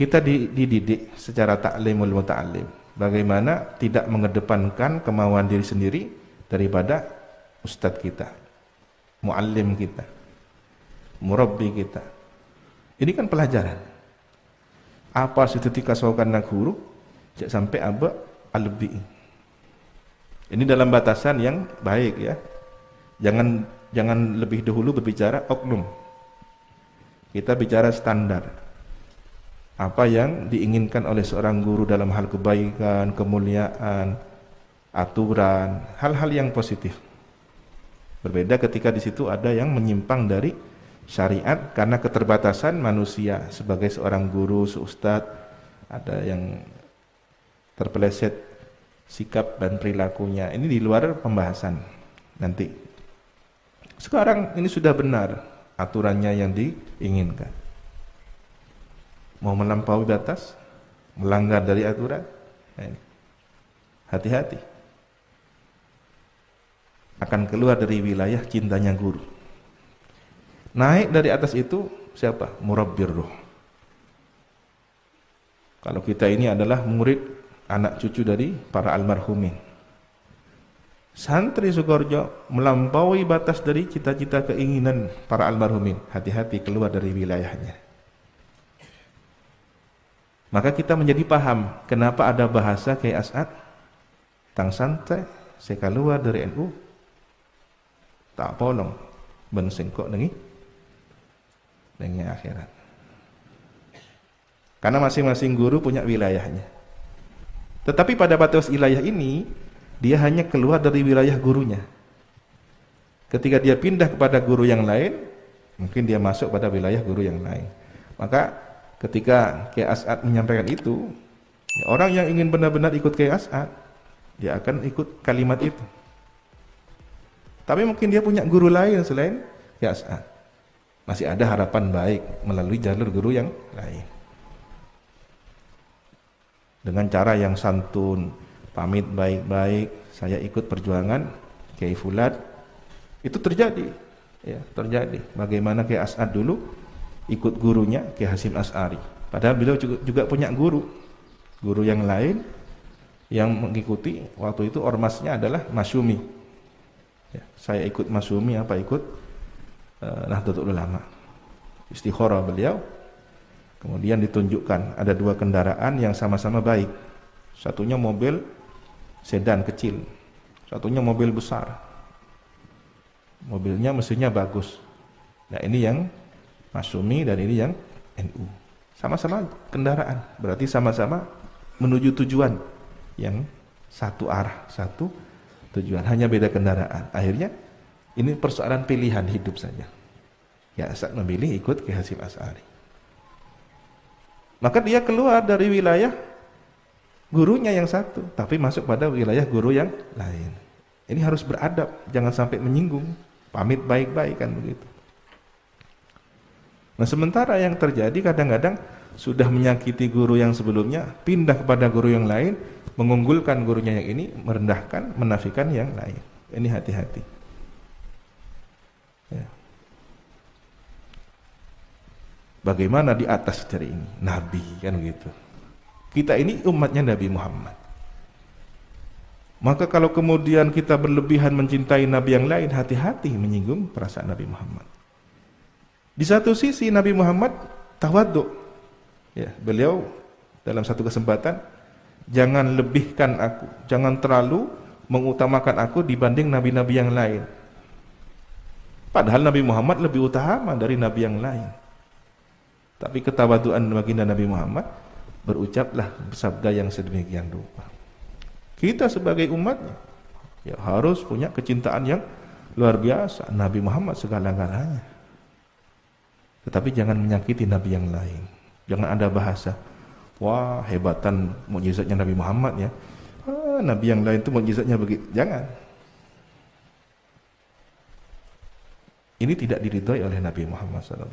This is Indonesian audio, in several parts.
Kita dididik secara ta'limul muta'allim. Bagaimana tidak mengedepankan kemauan diri sendiri daripada ustadz kita, muallim kita, murabbi kita. Ini kan pelajaran. Apa seketika saukan guru, jak sampai aba albi. Ini dalam batasan yang baik ya. Jangan lebih dahulu berbicara oknum. Kita bicara standar. Apa yang diinginkan oleh seorang guru dalam hal kebaikan, kemuliaan, aturan, hal-hal yang positif. Berbeda ketika di situ ada yang menyimpang dari syariat karena keterbatasan manusia sebagai seorang guru, seustad, ada yang terpeleset sikap dan perilakunya. Ini di luar pembahasan nanti. Sekarang ini sudah benar aturannya yang diinginkan. Mau melampaui batas, melanggar dari aturan, hati-hati. Akan keluar dari wilayah cintanya guru. Naik dari atas itu siapa? Murabbir ruh. Kalau kita ini adalah murid, anak cucu dari para almarhumin. Santri Sukoharjo melampaui batas dari cita-cita keinginan para almarhumin. Hati-hati keluar dari wilayahnya. Maka kita menjadi paham kenapa ada bahasa kayak As'ad tang santai saya keluar dari NU tak polong ben sengkok nengi akhirat. Karena masing-masing guru punya wilayahnya. Tetapi pada batas wilayah ini dia hanya keluar dari wilayah gurunya. Ketika dia pindah kepada guru yang lain, mungkin dia masuk pada wilayah guru yang lain. Maka ketika Kiai As'ad menyampaikan itu, ya orang yang ingin benar-benar ikut Kiai As'ad, dia akan ikut kalimat itu. Tapi mungkin dia punya guru lain selain Kiai As'ad. Masih ada harapan baik melalui jalur guru yang lain. Dengan cara yang santun, pamit baik-baik, saya ikut perjuangan Kiai Fulan. Itu terjadi, ya, terjadi. Bagaimana Kiai As'ad dulu ikut gurunya Kiai Hasyim Asy'ari. Padahal beliau juga punya guru yang lain yang mengikuti. Waktu itu ormasnya adalah Masyumi. Ya, saya ikut Masyumi apa ikut Nahdlatul Ulama. Istikharah beliau. Kemudian ditunjukkan ada dua kendaraan yang sama-sama baik. Satunya mobil sedan kecil, satunya mobil besar. Mobilnya mesinnya bagus. Nah ini yang Masyumi dan ini yang NU. Sama-sama kendaraan, berarti sama-sama menuju tujuan yang satu arah, satu tujuan, hanya beda kendaraan. Akhirnya ini persoalan pilihan hidup saja. Ya As'ad memilih ikut Kiai Hasyim Asy'ari. Maka dia keluar dari wilayah gurunya yang satu, tapi masuk pada wilayah guru yang lain. Ini harus beradab, jangan sampai menyinggung. Pamit baik-baik kan begitu. Nah sementara yang terjadi kadang-kadang sudah menyakiti guru yang sebelumnya, pindah kepada guru yang lain, mengunggulkan gurunya yang ini, merendahkan, menafikan yang lain. Ini hati-hati. Ya. Bagaimana di atas dari ini? Nabi kan gitu. Kita ini umatnya Nabi Muhammad. Maka kalau kemudian kita berlebihan mencintai Nabi yang lain, hati-hati menyinggung perasaan Nabi Muhammad. Di satu sisi Nabi Muhammad tawadhu. Ya, beliau dalam satu kesempatan jangan lebihkan aku, jangan terlalu mengutamakan aku dibanding nabi-nabi yang lain. Padahal Nabi Muhammad lebih utama dari nabi yang lain. Tapi ketawaduan baginda Nabi Muhammad berucaplah sabda yang sedemikian rupa. Kita sebagai umatnya ya harus punya kecintaan yang luar biasa. Nabi Muhammad segala-galanya. Tetapi jangan menyakiti Nabi yang lain. Jangan ada bahasa, wah hebatan mukjizatnya Nabi Muhammad ya. Nabi yang lain itu mukjizatnya begitu. Jangan. Ini tidak diridhoi oleh Nabi Muhammad SAW.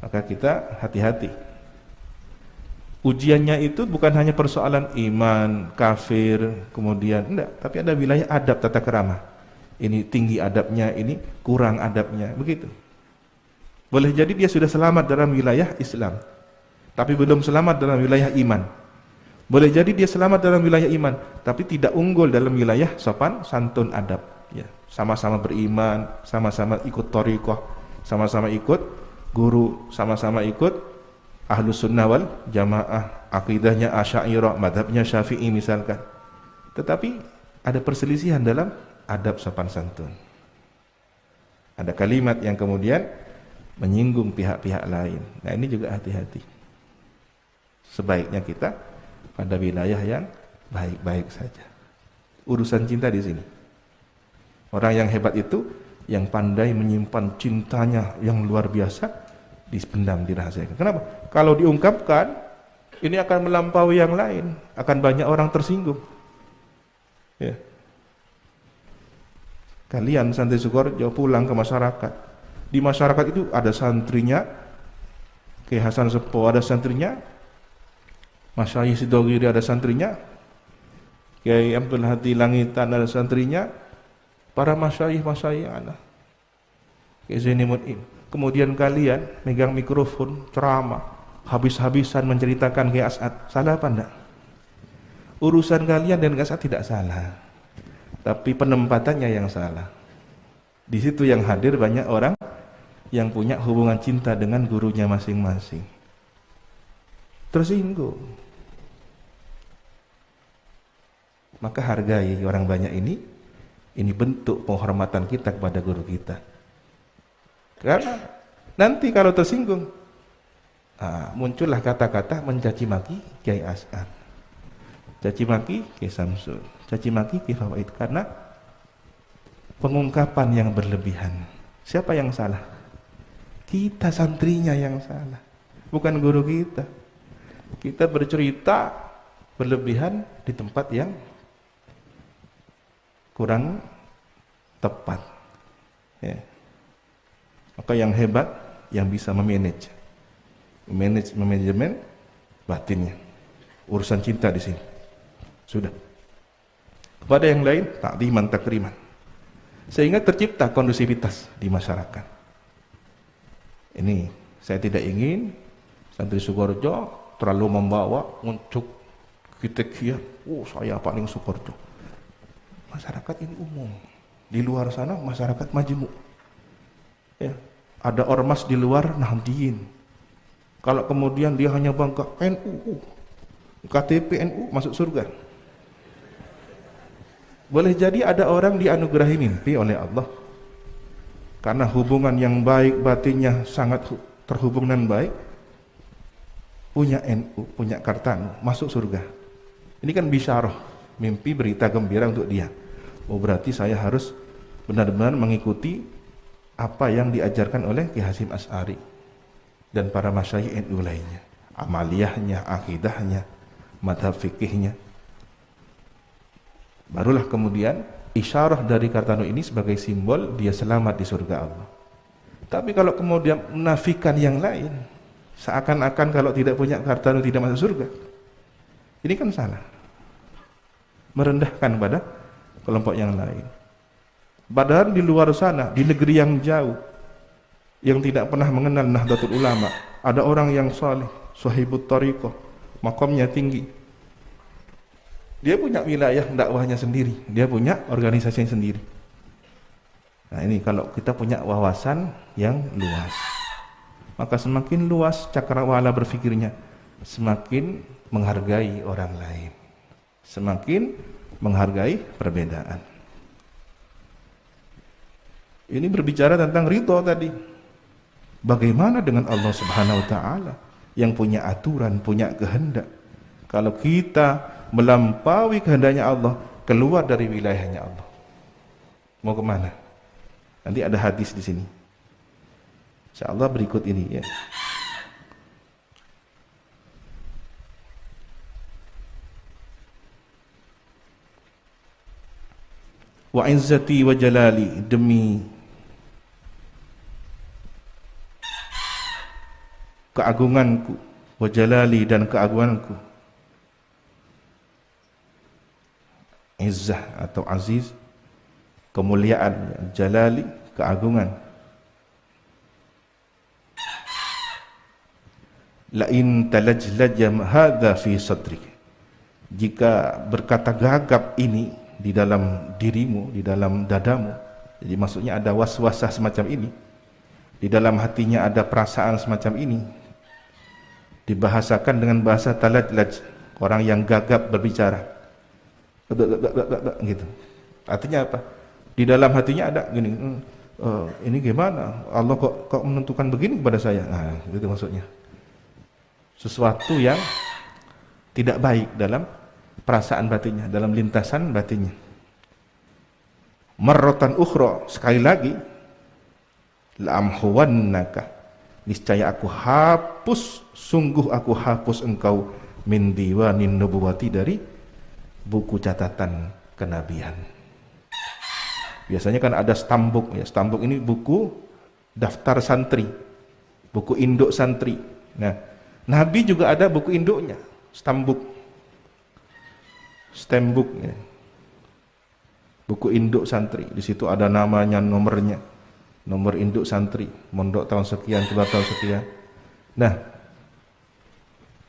Maka kita hati-hati. Ujiannya itu bukan hanya persoalan iman, kafir, kemudian enggak, tapi ada wilayah adab tata kerama. Ini tinggi adabnya, ini kurang adabnya, begitu. Boleh jadi dia sudah selamat dalam wilayah Islam, tapi belum selamat dalam wilayah iman. Boleh jadi dia selamat dalam wilayah iman, tapi tidak unggul dalam wilayah sopan, santun, adab. Ya, sama-sama beriman, sama-sama ikut thariqah, sama-sama ikut guru, sama-sama ikut Ahlus Sunnah wal Jamaah, akidahnya Asy'ariyah, madhabnya Syafi'i misalkan. Tetapi ada perselisihan dalam adab sopan santun. Ada kalimat yang kemudian menyinggung pihak-pihak lain. Nah, ini juga hati-hati. Sebaiknya kita pada wilayah yang baik-baik saja. Urusan cinta di sini. Orang yang hebat itu yang pandai menyimpan cintanya yang luar biasa, dipendam, dirahasiakan. Kenapa? Kalau diungkapkan, ini akan melampaui yang lain, akan banyak orang tersinggung. Ya. Kalian santri Sukoharjo pulang ke masyarakat. Di masyarakat itu ada santrinya Kiai Hasan Sepo, ada santrinya Masyayikh Sidogiri, ada santrinya Kiai Abdul Hadi Langitan, ada santrinya para masyayikh ana Kiai Zaini Mut'im. Kemudian kalian megang mikrofon ceramah habis-habisan menceritakan Kiai As'ad. Salah apa enggak? Urusan kalian dan Kiai As'ad tidak salah, tapi penempatannya yang salah. Di situ yang hadir banyak orang yang punya hubungan cinta dengan gurunya masing-masing. Tersinggung. Maka hargai orang banyak ini. Ini bentuk penghormatan kita kepada guru kita. Karena nanti kalau tersinggung, muncullah kata-kata mencaci maki Kiai As'ad, caci maki Kiai Samsul, caci maki Kiai Fawaid, karena pengungkapan yang berlebihan. Siapa yang salah? Kita santrinya yang salah, bukan guru kita. Kita bercerita berlebihan di tempat yang kurang tepat. Ya. Maka yang hebat yang bisa manajemen batinnya. Urusan cinta di sini. Sudah. Kepada yang lain takdiman takriman. Sehingga tercipta kondusivitas di masyarakat. Ini saya tidak ingin santri Sukoharjo terlalu membawa untuk kita kia, saya paling Sukoharjo. Masyarakat ini umum. Di luar sana masyarakat majemuk. Ya, ada ormas di luar Nahdliyin. Kalau kemudian dia hanya bangga NU, KTP NU masuk surga. Boleh jadi ada orang dianugerahi mimpi oleh Allah karena hubungan yang baik, batinnya sangat terhubung dan baik, punya NU, punya Kartanu, masuk surga. Ini kan bisyarah, mimpi berita gembira untuk dia. Oh, berarti saya harus benar-benar mengikuti apa yang diajarkan oleh Ki Hasyim Asy'ari dan para masyayikh NU lainnya, amaliyahnya, akidahnya, madhab fikihnya. Barulah kemudian isyarah dari Kartanu ini sebagai simbol dia selamat di surga Allah. Tapi kalau kemudian menafikan yang lain, seakan-akan kalau tidak punya Kartanu tidak masuk surga, ini kan salah, merendahkan pada kelompok yang lain. Padahal di luar sana, di negeri yang jauh, yang tidak pernah mengenal Nahdlatul Ulama, ada orang yang saleh, sahibut thariqah, makamnya tinggi. Dia punya wilayah dakwahnya sendiri, dia punya organisasinya sendiri. Nah, ini kalau kita punya wawasan yang luas, maka semakin luas cakrawala berfikirnya, semakin menghargai orang lain, semakin menghargai perbedaan. Ini berbicara tentang ridho tadi. Bagaimana dengan Allah Subhanahu wa taala yang punya aturan, punya kehendak? Kalau kita melampaui kehendaknya Allah, keluar dari wilayahnya Allah, mau kemana? Nanti ada hadis di sini. Insyaallah berikut ini ya. Wa izzati wa jalali, demi keagunganku, wa jalali, dan keagunganku. Izzah atau aziz, kemuliaan, jalali, keagungan. La in talajlajam hadza fi sadrik. Jika berkata gagap ini di dalam dirimu, di dalam dadamu, jadi maksudnya ada waswasah semacam ini, di dalam hatinya ada perasaan semacam ini, dibahasakan dengan bahasa talajlaj, orang yang gagap berbicara, gitu. Artinya apa? Di dalam hatinya ada gini, ini gimana? Allah kok menentukan begini kepada saya? Nah, itu maksudnya. Sesuatu yang tidak baik dalam perasaan batinnya, dalam lintasan batinnya. Marratan ukhra, sekali lagi, la'amhuwannaka, niscaya aku hapus, sungguh aku hapus engkau min diwanin nubuwati, dari buku catatan kenabian. Biasanya kan ada stambuk, ya. Stambuk ini buku daftar santri, buku induk santri. Nah, Nabi juga ada buku induknya, stambuk, ya. Buku induk santri. Di situ ada namanya, nomornya, nomor induk santri, mondok tahun sekian, keluar tahun sekian. Nah,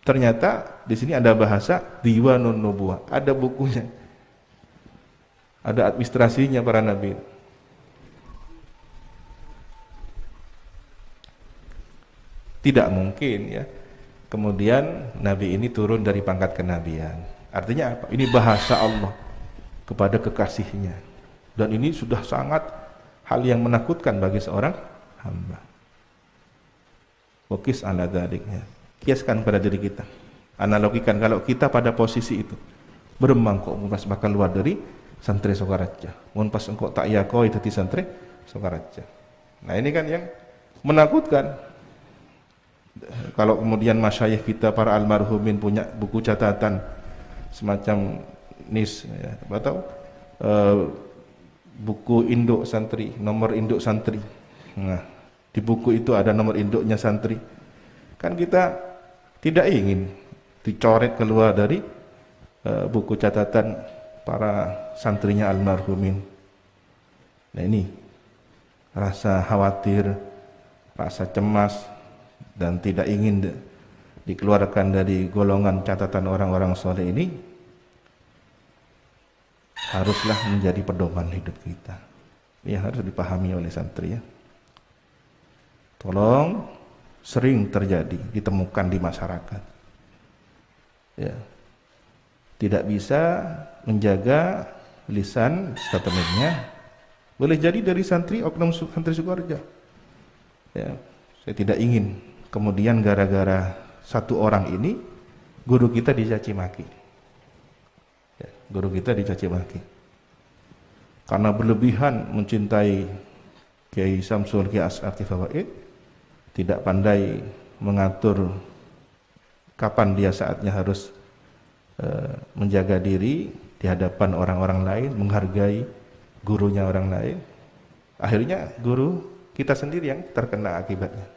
ternyata di sini ada bahasa Diwanun Nubuwah, ada bukunya, ada administrasinya para nabi. Tidak mungkin, ya, kemudian nabi ini turun dari pangkat kenabian. Artinya apa? Ini bahasa Allah kepada kekasihnya, dan ini sudah sangat hal yang menakutkan bagi seorang hamba. Wakis ala dzalik, kiaskan pada diri kita, analogikan kalau kita pada posisi itu, beremang kok pas bakal keluar dari santri Sokaraja, mun pas engkau tak yakoi dadi santri Sokaraja. Nah, ini kan yang menakutkan. Kalau kemudian masyayikh kita para almarhumin punya buku catatan semacam NIS, ya, atau buku induk santri, nomor induk santri. Nah, di buku itu ada nomor induknya santri. Kan kita tidak ingin dicoret keluar dari buku catatan para santrinya almarhumin. Nah, ini rasa khawatir, rasa cemas, dan tidak ingin dikeluarkan dari golongan catatan orang-orang soleh ini haruslah menjadi pedoman hidup kita. Ini harus dipahami oleh santri, ya. Tolong, sering terjadi, ditemukan di masyarakat, ya, tidak bisa menjaga lisan statementnya. Boleh jadi dari santri, oknum santri Sukoharjo, ya. Saya tidak ingin kemudian gara-gara satu orang ini guru kita dicaci maki, ya, guru kita dicaci maki karena berlebihan mencintai Kiai Samsul, Kiai As'atif Fawaid, tidak pandai mengatur kapan dia saatnya harus menjaga diri di hadapan orang-orang lain, menghargai gurunya orang lain. Akhirnya guru kita sendiri yang terkena akibatnya.